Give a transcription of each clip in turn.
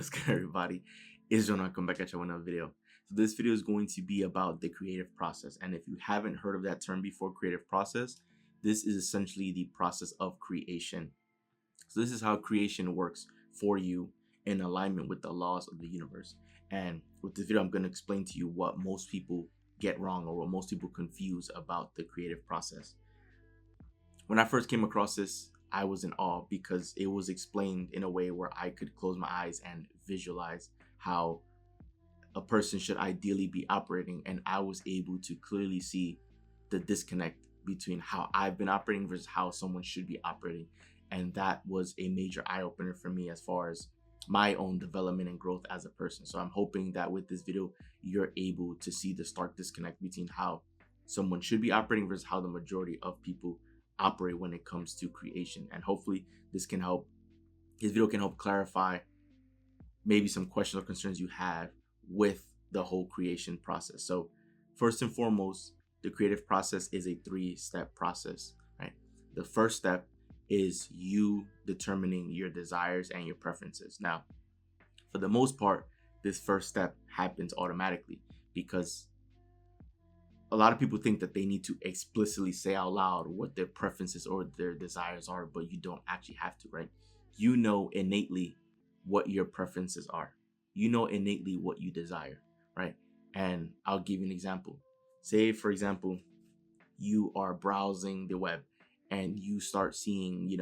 What's good, everybody? It's Jonah. Come back at you with another video. So this video is going to be about the creative process. And if you haven't heard of that term before, creative process, this is essentially the process of creation. So this is how creation works for you in alignment with the laws of the universe. And with this video, I'm going to explain to you what most people get wrong or what most people confuse about the creative process. When I first came across this, I was in awe because it was explained in a way where I could close my eyes and visualize how a person should ideally be operating. And I was able to clearly see the disconnect between how I've been operating versus how someone should be operating. And that was a major eye opener for me as far as my own development and growth as a person. So I'm hoping that with this video, you're able to see the stark disconnect between how someone should be operating versus how the majority of people operate when it comes to creation. And hopefully this video can help clarify maybe some questions or concerns you have with the whole creation process. So first and foremost, the creative process is a 3-step process, right? The first step is you determining your desires and your preferences. Now, for the most part, this first step happens automatically because a lot of people think that they need to explicitly say out loud what their preferences or their desires are, but you don't actually have to, right? You know innately what your preferences are. You know innately what you desire, right? And I'll give you an example. Say, for example, you are browsing the web and you start seeing,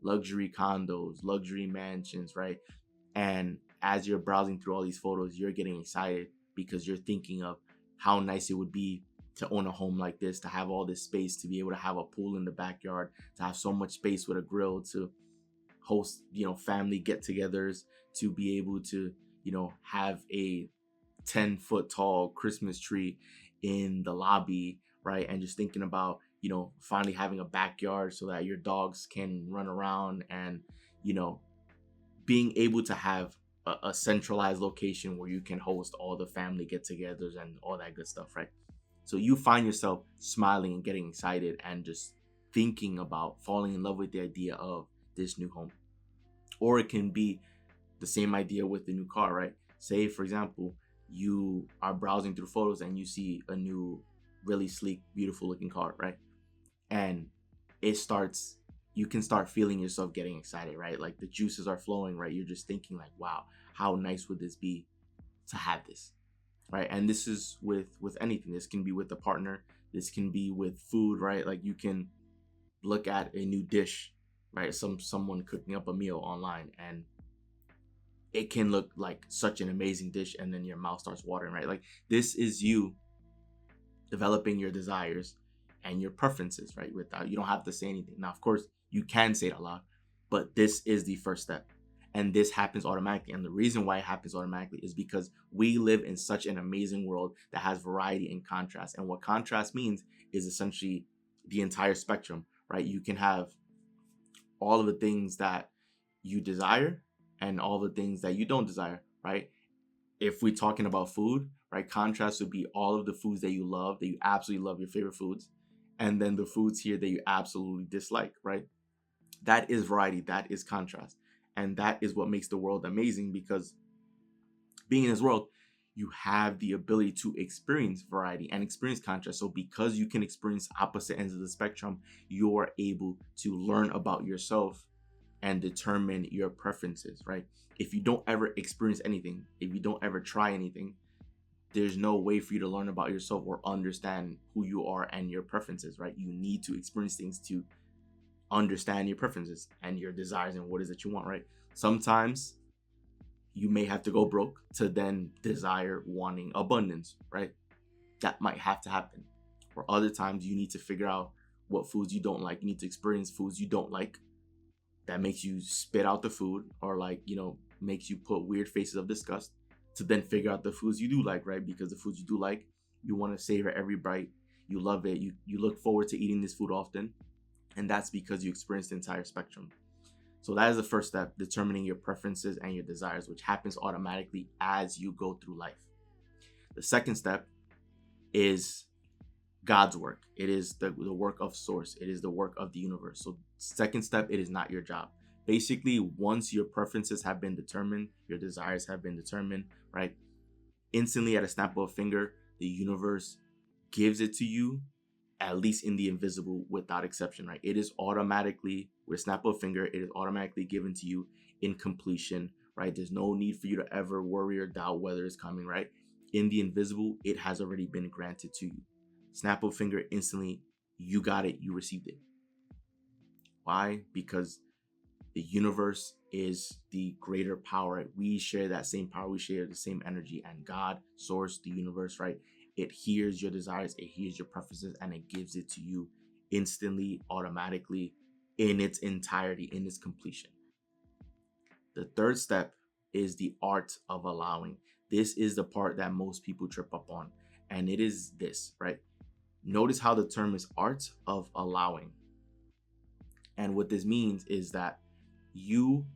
luxury condos, luxury mansions, right? And as you're browsing through all these photos, you're getting excited because you're thinking of how nice it would be to own a home like this, to have all this space, to be able to have a pool in the backyard, to have so much space with a grill, to host, family get-togethers, to be able to, have a 10-foot tall Christmas tree in the lobby, right? And just thinking about, finally having a backyard so that your dogs can run around and, being able to have a centralized location where you can host all the family get-togethers and all that good stuff, right? So you find yourself smiling and getting excited and just thinking about falling in love with the idea of this new home. Or it can be the same idea with the new car, right? Say, for example, you are browsing through photos and you see a new, really sleek, beautiful looking car, right? And you can start feeling yourself getting excited, right? Like the juices are flowing, right? You're just thinking like, wow, how nice would this be to have this? Right? And this is with anything. This can be with a partner. This can be with food, right? Like you can look at a new dish, right? Someone cooking up a meal online, and it can look like such an amazing dish, and then your mouth starts watering, right? Like this is you developing your desires and your preferences, right? Without, you don't have to say anything. Now, of course, you can say it out loud, but this is the first step. And this happens automatically. And the reason why it happens automatically is because we live in such an amazing world that has variety and contrast. And what contrast means is essentially the entire spectrum, right? You can have all of the things that you desire and all the things that you don't desire, right? If we're talking about food, right, contrast would be all of the foods that you love, that you absolutely love, your favorite foods, and then the foods here that you absolutely dislike, right? That is variety. That is contrast. And that is what makes the world amazing, because being in this world, you have the ability to experience variety and experience contrast. So because you can experience opposite ends of the spectrum, you're able to learn about yourself and determine your preferences, right? If you don't ever experience anything, if you don't ever try anything, there's no way for you to learn about yourself or understand who you are and your preferences, right? You need to experience things to understand your preferences and your desires and what it is that you want, right? Sometimes you may have to go broke to then desire wanting abundance, right? That might have to happen. Or other times you need to figure out what foods you don't like. You need to experience foods you don't like that makes you spit out the food, or makes you put weird faces of disgust, to then figure out the foods you do like, right? Because the foods you do like, you want to savor every bite. You love it. You look forward to eating this food often. And that's because you experience the entire spectrum. So that is the first step, determining your preferences and your desires, which happens automatically as you go through life. The second step is God's work. It is the work of source. It is the work of the universe. So second step, it is not your job. Basically, once your preferences have been determined, your desires have been determined, right? Instantly at a snap of a finger, the universe gives it to you, at least in the invisible, without exception, right? It is automatically, with a snap of a finger, it is automatically given to you in completion, right? There's no need for you to ever worry or doubt whether it's coming, right? In the invisible, it has already been granted to you. Snap of a finger, instantly, you got it, you received it. Why? Because the universe is the greater power. Right? We share that same power. We share the same energy. And God, source, the universe, right? It hears your desires. It hears your preferences. And it gives it to you instantly, automatically, in its entirety, in its completion. The third step is the art of allowing. This is the part that most people trip up on. And it is this, right? Notice how the term is art of allowing. And what this means is that you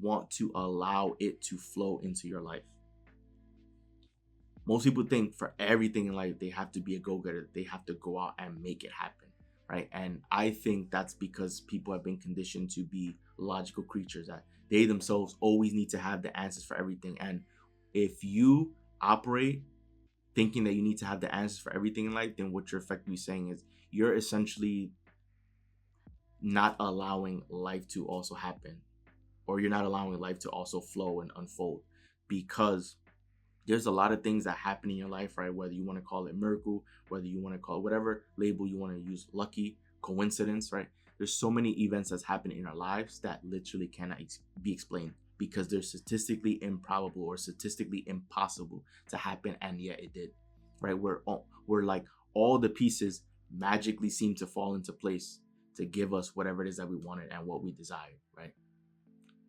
want to allow it to flow into your life. Most people think for everything in life, they have to be a go-getter. They have to go out and make it happen, right? And I think that's because people have been conditioned to be logical creatures, that they themselves always need to have the answers for everything. And if you operate thinking that you need to have the answers for everything in life, then what you're effectively saying is you're essentially not allowing life to also happen, or you're not allowing life to also flow and unfold, because there's a lot of things that happen in your life, right? Whether you want to call it miracle, whether you want to call it whatever label you want to use, lucky, coincidence, right? There's so many events that's happened in our lives that literally cannot be explained because they're statistically improbable or statistically impossible to happen, and yet it did, right? We're like all the pieces magically seem to fall into place to give us whatever it is that we wanted and what we desire, right?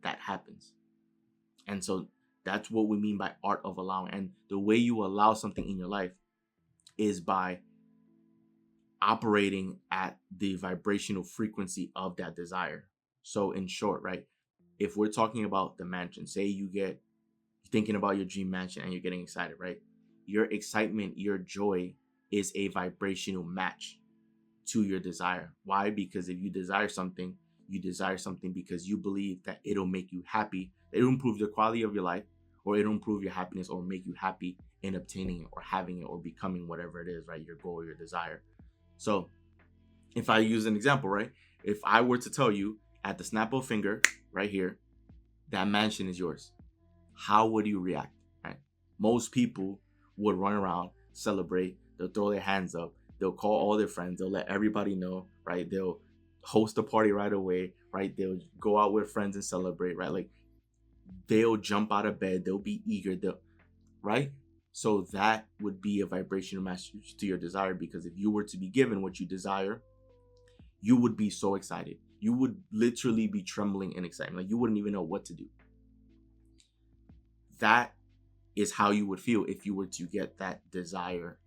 That happens. And so that's what we mean by art of allowing. And the way you allow something in your life is by operating at the vibrational frequency of that desire. So in short, right, if we're talking about the mansion, say you're thinking about your dream mansion and you're getting excited, right? Your excitement, your joy is a vibrational match to your desire. Why? Because if you desire something because you believe that it'll make you happy, it'll improve the quality of your life, or it'll improve your happiness or make you happy in obtaining it or having it or becoming whatever it is, right? Your goal or your desire. So if I use an example, right? If I were to tell you at the snap of a finger right here, that mansion is yours, how would you react, right? Most people would run around, celebrate, they'll throw their hands up, they'll call all their friends, they'll let everybody know, right? They'll host a party right away, right? They'll go out with friends and celebrate, right? Like they'll jump out of bed, they'll be eager, right? So that would be a vibrational match to your desire, because if you were to be given what you desire, you would be so excited. You would literally be trembling in excitement. Like you wouldn't even know what to do. That is how you would feel if you were to get that desire,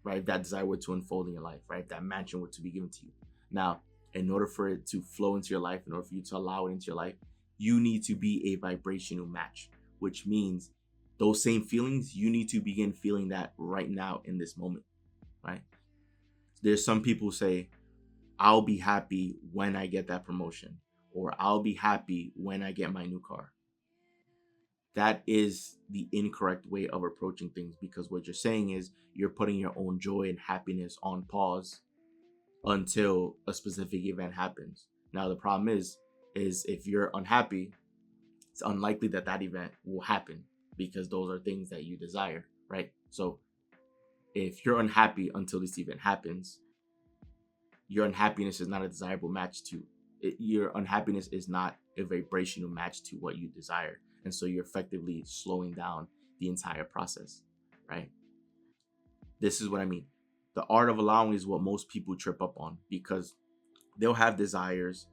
right? If that desire were to unfold in your life, right? If that mansion were to be given to you. Now, in order for it to flow into your life, in order for you to allow it into your life, you need to be a vibrational match, which means those same feelings, you need to begin feeling that right now in this moment, right? There's some people who say, I'll be happy when I get that promotion, or I'll be happy when I get my new car. That is the incorrect way of approaching things, because what you're saying is you're putting your own joy and happiness on pause until a specific event happens. Now, the problem is if you're unhappy, it's unlikely that that event will happen, because those are things that you desire, right? So if you're unhappy until this event happens, your unhappiness is not a desirable match to it. Your unhappiness is not a vibrational match to what you desire. And so you're effectively slowing down the entire process, right? This is what I mean. The art of allowing is what most people trip up on, because they'll have desires,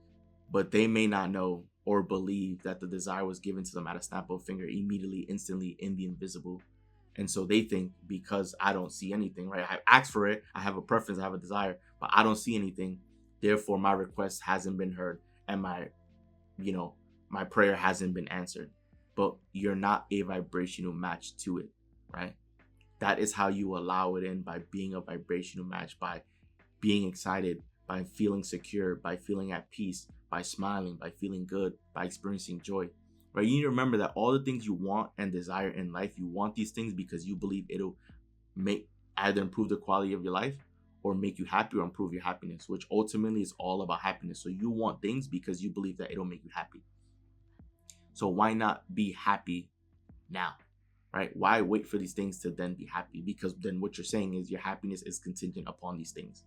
but they may not know or believe that the desire was given to them at a snap of a finger, immediately, instantly, in the invisible. And so they think, because I don't see anything, right? I asked for it, I have a preference, I have a desire, but I don't see anything. Therefore, my request hasn't been heard, and my prayer hasn't been answered. But you're not a vibrational match to it, right? That is how you allow it in, by being a vibrational match, by being excited, by feeling secure, by feeling at peace, by smiling, by feeling good, by experiencing joy. Right? You need to remember that all the things you want and desire in life, you want these things because you believe it'll make either improve the quality of your life or make you happy or improve your happiness, which ultimately is all about happiness. So you want things because you believe that it'll make you happy. So why not be happy now? Right? Why wait for these things to then be happy? Because then what you're saying is your happiness is contingent upon these things.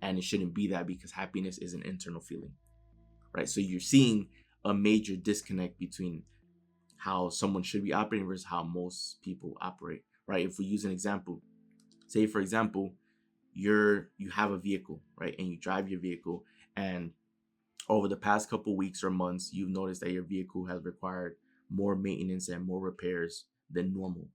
And it shouldn't be that, because happiness is an internal feeling. Right? So you're seeing a major disconnect between how someone should be operating versus how most people operate. Right? If we use an example, say for example, you have a vehicle, right? And you drive your vehicle, and over the past couple weeks or months, you've noticed that your vehicle has required more maintenance and more repairs than normal.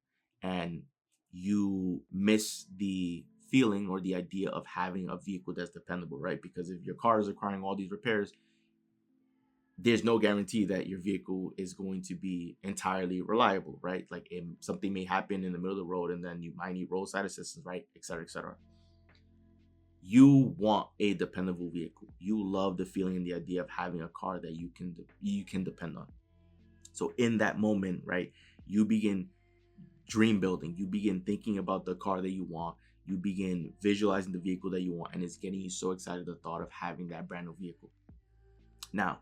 And you miss the feeling or the idea of having a vehicle that's dependable, right? Because if your car is requiring all these repairs, there's no guarantee that your vehicle is going to be entirely reliable, right? Like something may happen in the middle of the road and then you might need roadside assistance, right? Et cetera, et cetera. You want a dependable vehicle. You love the feeling and the idea of having a car that you can depend on. So in that moment, right, you begin dream building. You begin thinking about the car that you want. You begin visualizing the vehicle that you want, and it's getting you so excited the thought of having that brand new vehicle. Now,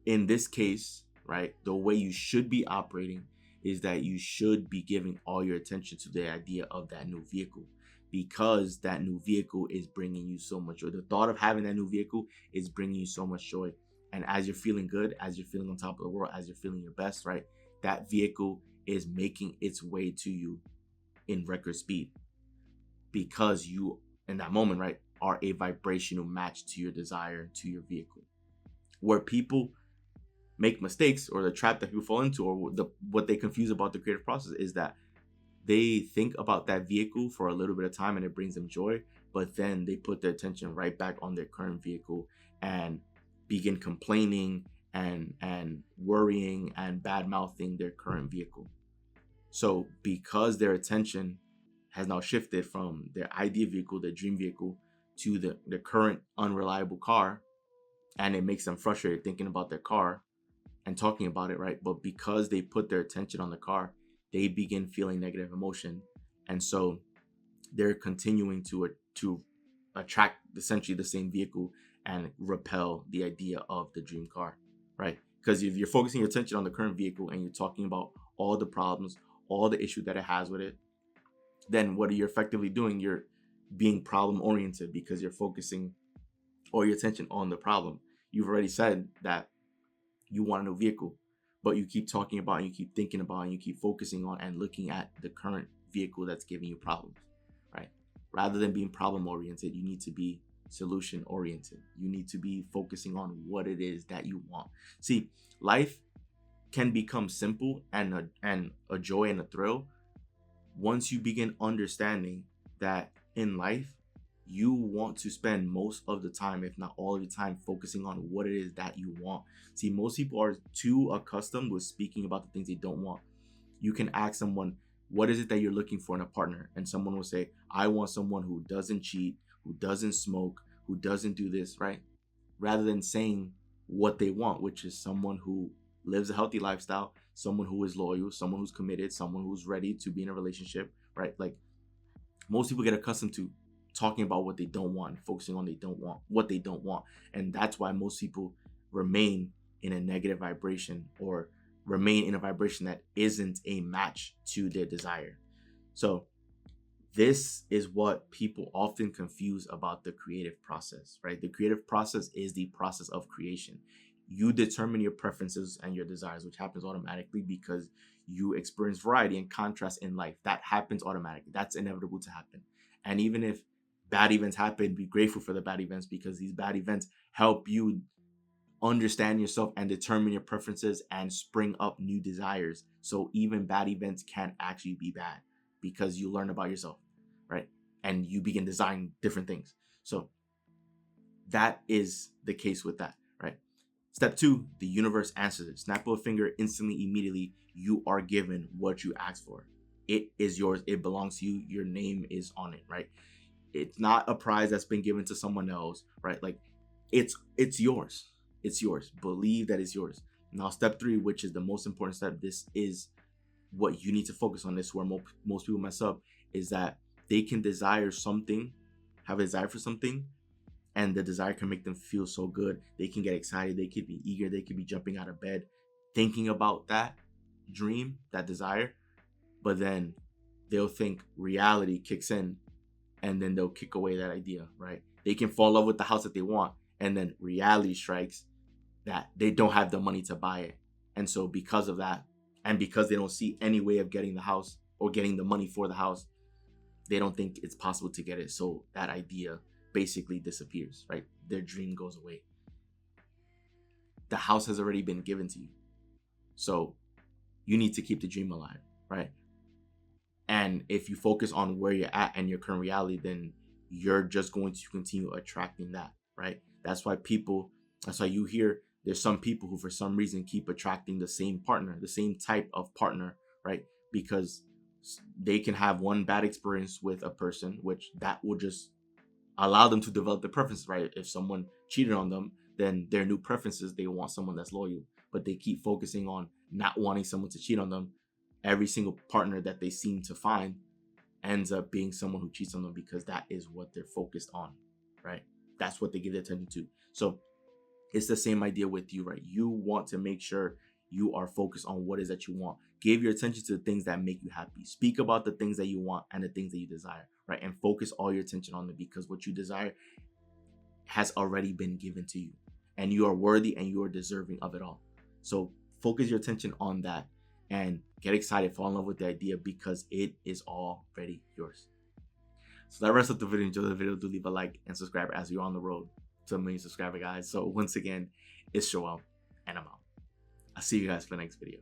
in this case, right, the way you should be operating is that you should be giving all your attention to the idea of that new vehicle, because that new vehicle is bringing you so much joy. The thought of having that new vehicle is bringing you so much joy. And as you're feeling good, as you're feeling on top of the world, as you're feeling your best, right, that vehicle is making its way to you in record speed, because you, in that moment, right, are a vibrational match to your desire, to your vehicle. Where people make mistakes, or the trap that people fall into, or what they confuse about the creative process, is that they think about that vehicle for a little bit of time and it brings them joy, but then they put their attention right back on their current vehicle and begin complaining and worrying and bad mouthing their current vehicle. So because their attention has now shifted from their ideal vehicle, their dream vehicle, to the current unreliable car, and it makes them frustrated thinking about their car and talking about it, right? But because they put their attention on the car, they begin feeling negative emotion, and so they're continuing to attract essentially the same vehicle and repel the idea of the dream car, right? Because if you're focusing your attention on the current vehicle and you're talking about all the problems, all the issues that it has with it, then what are you effectively doing? You're being problem oriented, because you're focusing all your attention on the problem. You've already said that you want a new vehicle, but you keep talking about, and you keep thinking about, and you keep focusing on and looking at the current vehicle that's giving you problems, right? Rather than being problem oriented, you need to be solution oriented. You need to be focusing on what it is that you want. See, life can become simple and a joy and a thrill once you begin understanding that in life, you want to spend most of the time, if not all of the time, focusing on what it is that you want. See, most people are too accustomed with speaking about the things they don't want. You can ask someone, what is it that you're looking for in a partner? And someone will say, I want someone who doesn't cheat, who doesn't smoke, who doesn't do this, right? Rather than saying what they want, which is someone who lives a healthy lifestyle, someone who is loyal, someone who's committed, someone who's ready to be in a relationship, right? Like, most people get accustomed to talking about what they don't want, focusing on what they don't want. And that's why most people remain in a negative vibration, or remain in a vibration that isn't a match to their desire. So this is what people often confuse about the creative process, right? The creative process is the process of creation. You determine your preferences and your desires, which happens automatically because you experience variety and contrast in life. That happens automatically. That's inevitable to happen. And even if bad events happen, be grateful for the bad events, because these bad events help you understand yourself and determine your preferences and spring up new desires. So even bad events can actually be bad, because you learn about yourself, right? And you begin designing different things. So that is the case with that, right? Step 2, the universe answers it. Snap of a finger, instantly, immediately, you are given what you asked for. It is yours. It belongs to you. Your name is on it, right? It's not a prize that's been given to someone else, right? Like it's yours. It's yours. Believe that it's yours. Now, step 3, which is the most important step, this is what you need to focus on. This is where most people mess up, is that they can desire something, have a desire for something, and the desire can make them feel so good. They can get excited. They could be eager. They could be jumping out of bed, thinking about that dream, that desire. But then they'll think reality kicks in, and then they'll kick away that idea, right? They can fall in love with the house that they want, and then reality strikes that they don't have the money to buy it. And so because of that, and because they don't see any way of getting the house or getting the money for the house, they don't think it's possible to get it. So that idea basically disappears, right? Their dream goes away. The house has already been given to you. So you need to keep the dream alive, right? And if you focus on where you're at and your current reality, then you're just going to continue attracting that, right? That's why you hear there's some people who for some reason keep attracting the same partner, the same type of partner, right? Because they can have one bad experience with a person, which that will just allow them to develop their preferences, right? If someone cheated on them, then their new preferences, they want someone that's loyal, but they keep focusing on not wanting someone to cheat on them. Every single partner that they seem to find ends up being someone who cheats on them because that is what they're focused on, right? That's what they give their attention to. So it's the same idea with you, right? You want to make sure you are focused on what it is that you want. Give your attention to the things that make you happy. Speak about the things that you want and the things that you desire, right? And focus all your attention on them, because what you desire has already been given to you, and you are worthy and you are deserving of it all. So focus your attention on that and get excited, fall in love with the idea, because it is already yours. So that wraps up the video. Enjoy the video. Do leave a like and subscribe as you're on the road to a million subscriber, guys. So once again, it's Joel, and I'm out. I'll see you guys for the next video.